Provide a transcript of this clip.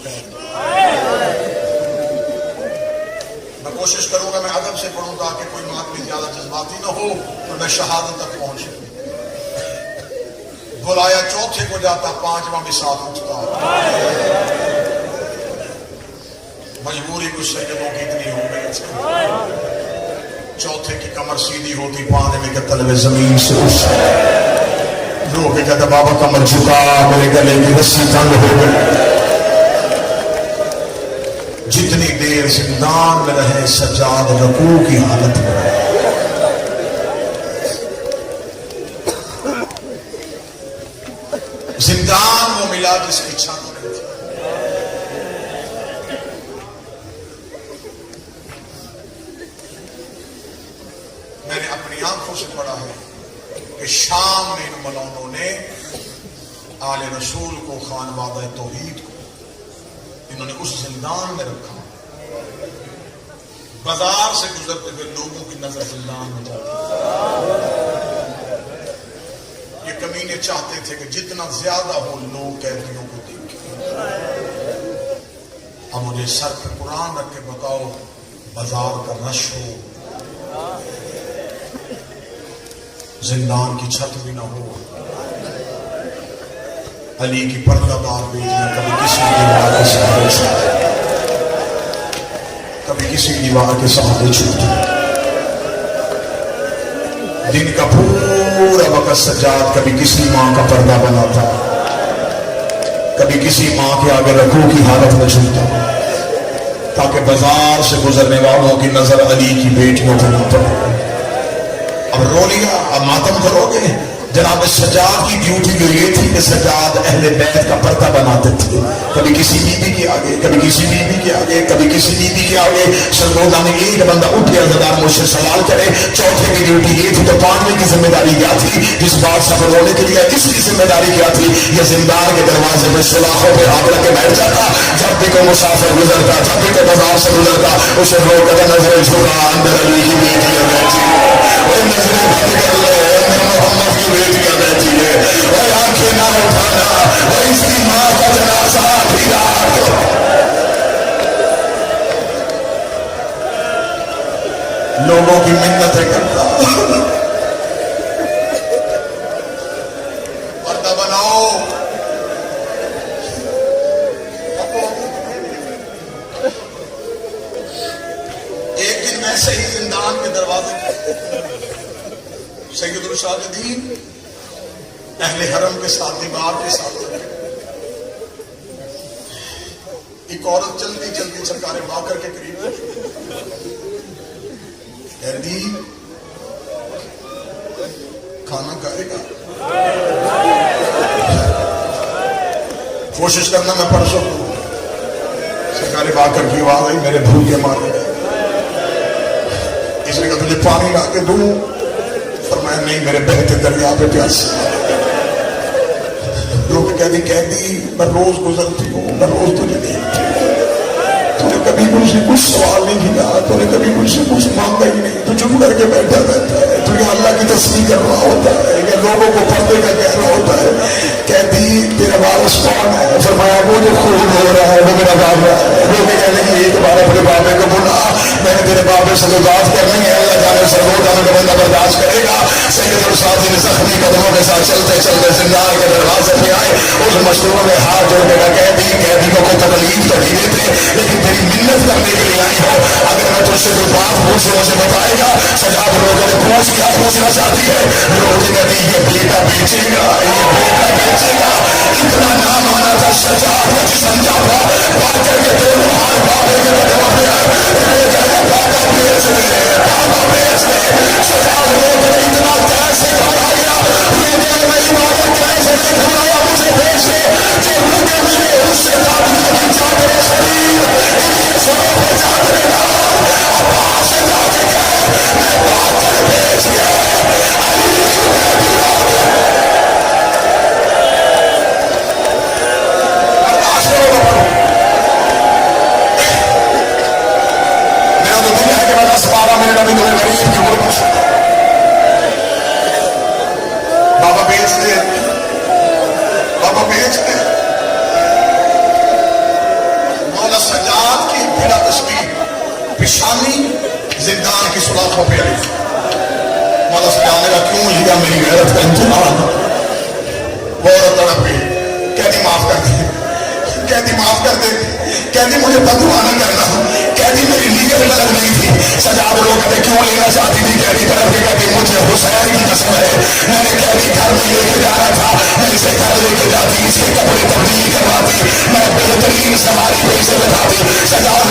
قید. میں کوشش کروں گا میں ادب سے پڑھوں تاکہ کوئی آدمی زیادہ جذباتی نہ ہو تو میں شہادت تک پہنچ سکوں. بلایا چوتھے کو جاتا پانچواں بھی ساتھ اٹھتا. مجبوری کچھ سیدوں کی اتنی ہو گئی چوتھے کی کمر سیدھی ہوتی پانچویں کے تلوے زمین سے اٹھ رو کے کہتا بابا کمر جھکا میرے گلے کی رسی تنگ ہو گئی. جتنی دیر زندان میں رہے سجاد رکوع کی حالت میں رہے. زندان وہ ملا جس کی چھت نہیں تھی. میں نے اپنی آنکھوں سے پڑھا ہے کہ شام میں ان ملونوں نے آل رسول کو خانوادہ توحید کو انہوں نے اس زندان میں رکھا. بازار سے گزرتے ہوئے لوگوں کی نظر زندان میں جاتی. یہ کمینے چاہتے تھے کہ جتنا زیادہ ہو لوگ قیدیوں کو دیکھیں. اب مجھے سر پہ قرآن رکھ کے بتاؤ بازار کا رش ہو زندان کی چھت بھی نہ ہو علی کی پردہ دار بیٹیاں کبھی کسی دیوار کے سہارے چھوٹی کبھی کسی دیوار کے سہارے چھوٹی. دن کا پورا وقت سجاد کبھی کسی ماں کا پردہ بناتا کبھی کسی ماں کے آگے رکوع کی حالت میں جھکتا تاکہ بازار سے گزرنے والوں کی نظر علی کی بیٹیوں کو نہ پڑے. اب رو لیا اب ماتم کرو گے. جناب سجاد کی ڈیوٹی جو یہ تھی کہ سجاد اہل بیت کا پردہ بناتے تھے. کبھی کسی بیوی کے آگے کبھی کسی بیوی کے آگے کبھی کسی بیوی کے آگے. سرگودا میں ایک بندہ اٹھ کے عزادار مجھ سے سوال کرے چوتھے کی ڈیوٹی یہ تھی تو پانچویں کی ذمہ داری کیا تھی؟ جس بات سفر ہونے کے لیے اس کی ذمہ داری کیا تھی؟ یہ زندان کے دروازے پہ سلاخوں پہ ہاتھ رکھ کے بیٹھ جاتا. جب بھی کوئی مسافر گزرتا جب بھی کوئی بازار سے گزرتا اسے رو کر نظر جھکا اندر علی کی بیٹیاں بیٹھی اور نظریں بند کر لے محمد کی بیٹیاں بیٹھی ہے اور آنکھیں نہ اٹھانا اور اس کی ماں کا جنازہ بھی رات لوگوں کی منتیں کرتا. پردہ بناؤ ایک دن میں صحیح زندان کے دروازے سید الشاہدین اہل حرم کے ساتھ دیوار کے ساتھ ایک عورت چلتی چلتی سرکار باقر کے قریب کہتی کھانا کھائے گا. کوشش کرنا میں پڑھ سکوں. سرکار باقر کی آواز آئی میرے بھوکے مارے گئے. اس نے کہا تجھے پانی لا کے دوں؟ فرمایا نہیں میرے بہتے دریا پہ پیاس. لوگ کہتی میں روز گزرتی ہوں میں روز تجھے دیکھتی ہوں تو نے کبھی مجھ سے کچھ سوال نہیں کیا تو نے کبھی مجھ سے کچھ مانگا ہی نہیں. تو چپ کر کے بیٹھا رہتا ہے تو یہ اللہ کی تصویر کر رہا ہوتا ہے یہ لوگوں کو پردے کا کہہ رہا ہوتا ہے. کہتی تیرا وارث کون ہے؟ فرمایا وہ جو خون ہو رہا ہے وہ میرا بابا ہے. وہ بھی کہنے کی ایک بار اپنے بابے کو بولا میں نے تیرے بابے سے بات کرنی ہے. اللہ جانے سرگودا میں بندہ برداشت کرے گا. سید الشاہدین زخمی قدموں کے ساتھ چلتے چلتے زندان کے دروازے پہ آئے. اس مشہور میں ہاتھ جوڑ کے قیدی کو کوئی تکلیف تو نہیں دیتے لیکن تیری منت کرنے کے لیے آئی ہو. اگر میں تجھ سے کوئی بات پوچھوں مجھے بتائے گا. سجاد لوگوں نے پوچھ کیا پوچھنا چاہتی ہے. روٹی کہتی یہ بیٹا بیچے گا یہ بیٹا بیچے گا. اتنا نام آنا تھا سجاد کا جسم جاتا بات کر کے دونوں ہاتھ بابے کے قدموں پہ آئے. بابا بیچ دے بابا بیچ دے. سجاد لوگوں نے اتنا کیسے کھڑا گیا میں عبادت کیسے نہیں کھڑایا مجھے بیچ دے. جو لوگے ملے اس سے قابل کی چادر شریر ان کے سروں پہ چادر ڈال اب سے جا کے کہے میں بات کر بیچ گیا علی برداشت کرو. پریشانی زندان کی سلاخوں پہ آئی. مولا سجاد نے کہا کیوں لیا میری غیرت کا امتحان. وہ عورت تڑپ گئی. کہتی معاف کر دے, کہتی معاف کر دے, کہتی مجھے بددعا نہ کرنا, کہتی میری نیت غلط نہیں تھی. سجاد لوگ کہتے کیوں لینا چاہتی تھی, کہتی طرف کے کہتی مجھے حسین کی قسم ہے میں نے کہتی گھر میں لے کے جانا تھا, میں اسے گھر لے کے جاتی, اس کے کپڑے تبدیل کرواتی, میں بہترین سواری پہ اسے بتاتی. سجاد